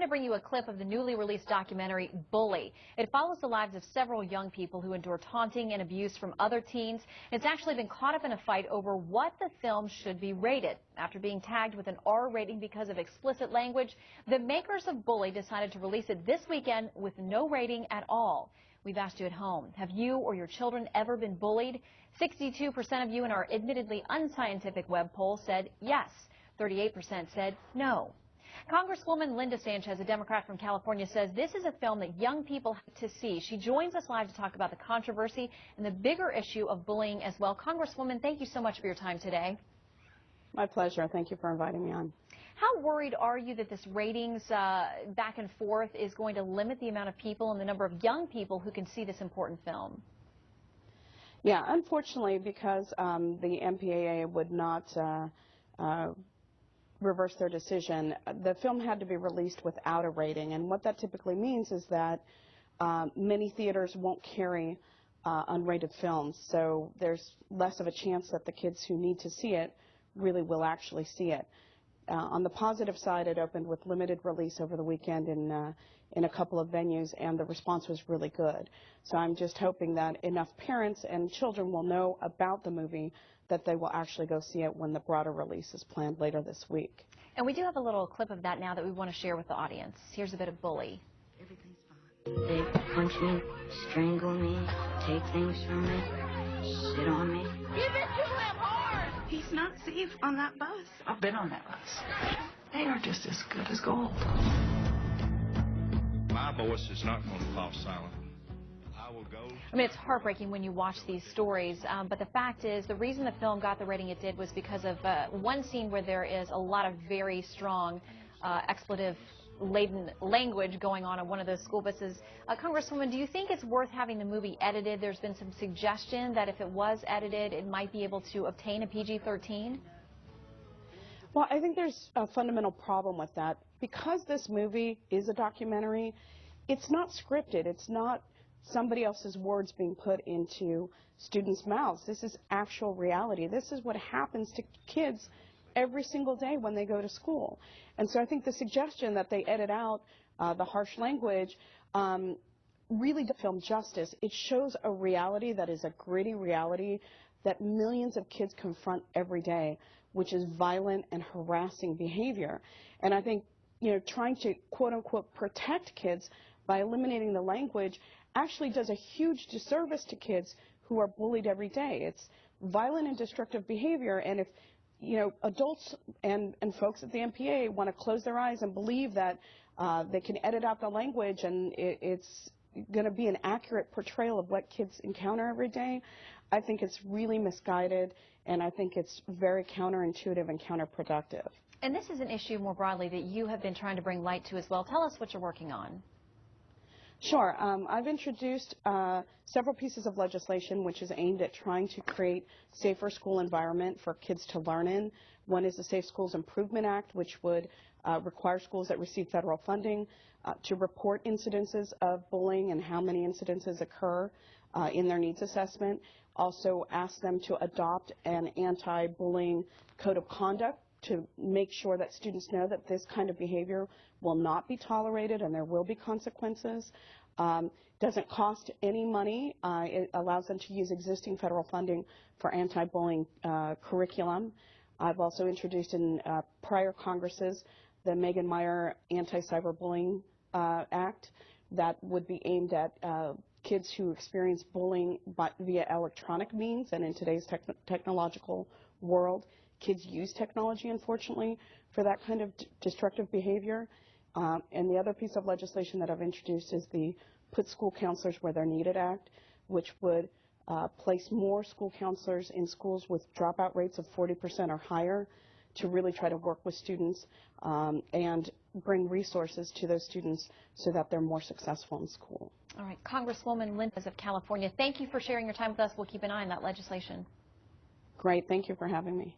To bring you a clip of the newly released documentary Bully. It follows the lives of several young people who endure taunting and abuse from other teens. It's actually been caught up in a fight over what the film should be rated. After being tagged with an R rating because of explicit language, the makers of Bully decided to release it this weekend with no rating at all. We've asked you at home, have you or your children ever been bullied? 62% of you in our admittedly unscientific web poll said yes. 38% said no. Congresswoman Linda Sanchez, a Democrat from California, says this is a film that young people have to see. She joins us live to talk about the controversy and the bigger issue of bullying as well. Congresswoman, thank you so much for your time today. My pleasure. Thank you for inviting me on. How worried are you that this ratings back and forth is going to limit the amount of people and the number of young people who can see this important film? Yeah, unfortunately, because the MPAA would not reverse their decision, the film had to be released without a rating, and what that typically means is that many theaters won't carry unrated films, so there's less of a chance that the kids who need to see it really will actually see it. On the positive side, it opened with limited release over the weekend in a couple of venues, and the response was really good. So I'm just hoping that enough parents and children will know about the movie that they will actually go see it when the broader release is planned later this week. And we do have a little clip of that now that we want to share with the audience. Here's a bit of Bully. Everything's fine. They punch me, strangle me, take things from me, sit on me. Give it to him hard! He's not safe on that bus. I've been on that bus. They are just as good as gold. My voice is not going to fall silent. I will go. I mean, it's heartbreaking when you watch these stories, but the fact is the reason the film got the rating it did was because of one scene where there is a lot of very strong expletive-laden language going on one of those school buses. Congresswoman, do you think it's worth having the movie edited? There's been some suggestion that if it was edited, it might be able to obtain a PG-13? Well, I think there's a fundamental problem with that. Because this movie is a documentary, it's not scripted. It's not somebody else's words being put into students' mouths. This is actual reality. This is what happens to kids every single day when they go to school. And so I think the suggestion that they edit out the harsh language really does film justice. It shows a reality that is a gritty reality that millions of kids confront every day, which is violent and harassing behavior. And I think, you know, trying to quote-unquote protect kids by eliminating the language actually does a huge disservice to kids who are bullied every day. It's violent and destructive behavior, and if, you know, adults and folks at the MPA want to close their eyes and believe that they can edit out the language and it's going to be an accurate portrayal of what kids encounter every day, I think it's really misguided, and I think it's very counterintuitive and counterproductive. And this is an issue more broadly that you have been trying to bring light to as well. Tell us what you're working on. Sure. I've introduced several pieces of legislation which is aimed at trying to create safer school environment for kids to learn in. One is the Safe Schools Improvement Act, which would require schools that receive federal funding to report incidences of bullying and how many incidences occur in their needs assessment. Also ask them to adopt an anti-bullying code of conduct to make sure that students know that this kind of behavior will not be tolerated and there will be consequences. Doesn't cost any money. It allows them to use existing federal funding for anti-bullying curriculum. I've also introduced in prior Congresses the Megan Meyer Anti-Cyberbullying Act that would be aimed at kids who experience bullying via electronic means, and in today's technological world, kids use technology, unfortunately, for that kind of destructive behavior. And the other piece of legislation that I've introduced is the Put School Counselors Where They're Needed Act, which would place more school counselors in schools with dropout rates of 40% or higher to really try to work with students and bring resources to those students so that they're more successful in school. All right. Congresswoman Linda of California, thank you for sharing your time with us. We'll keep an eye on that legislation. Great. Thank you for having me.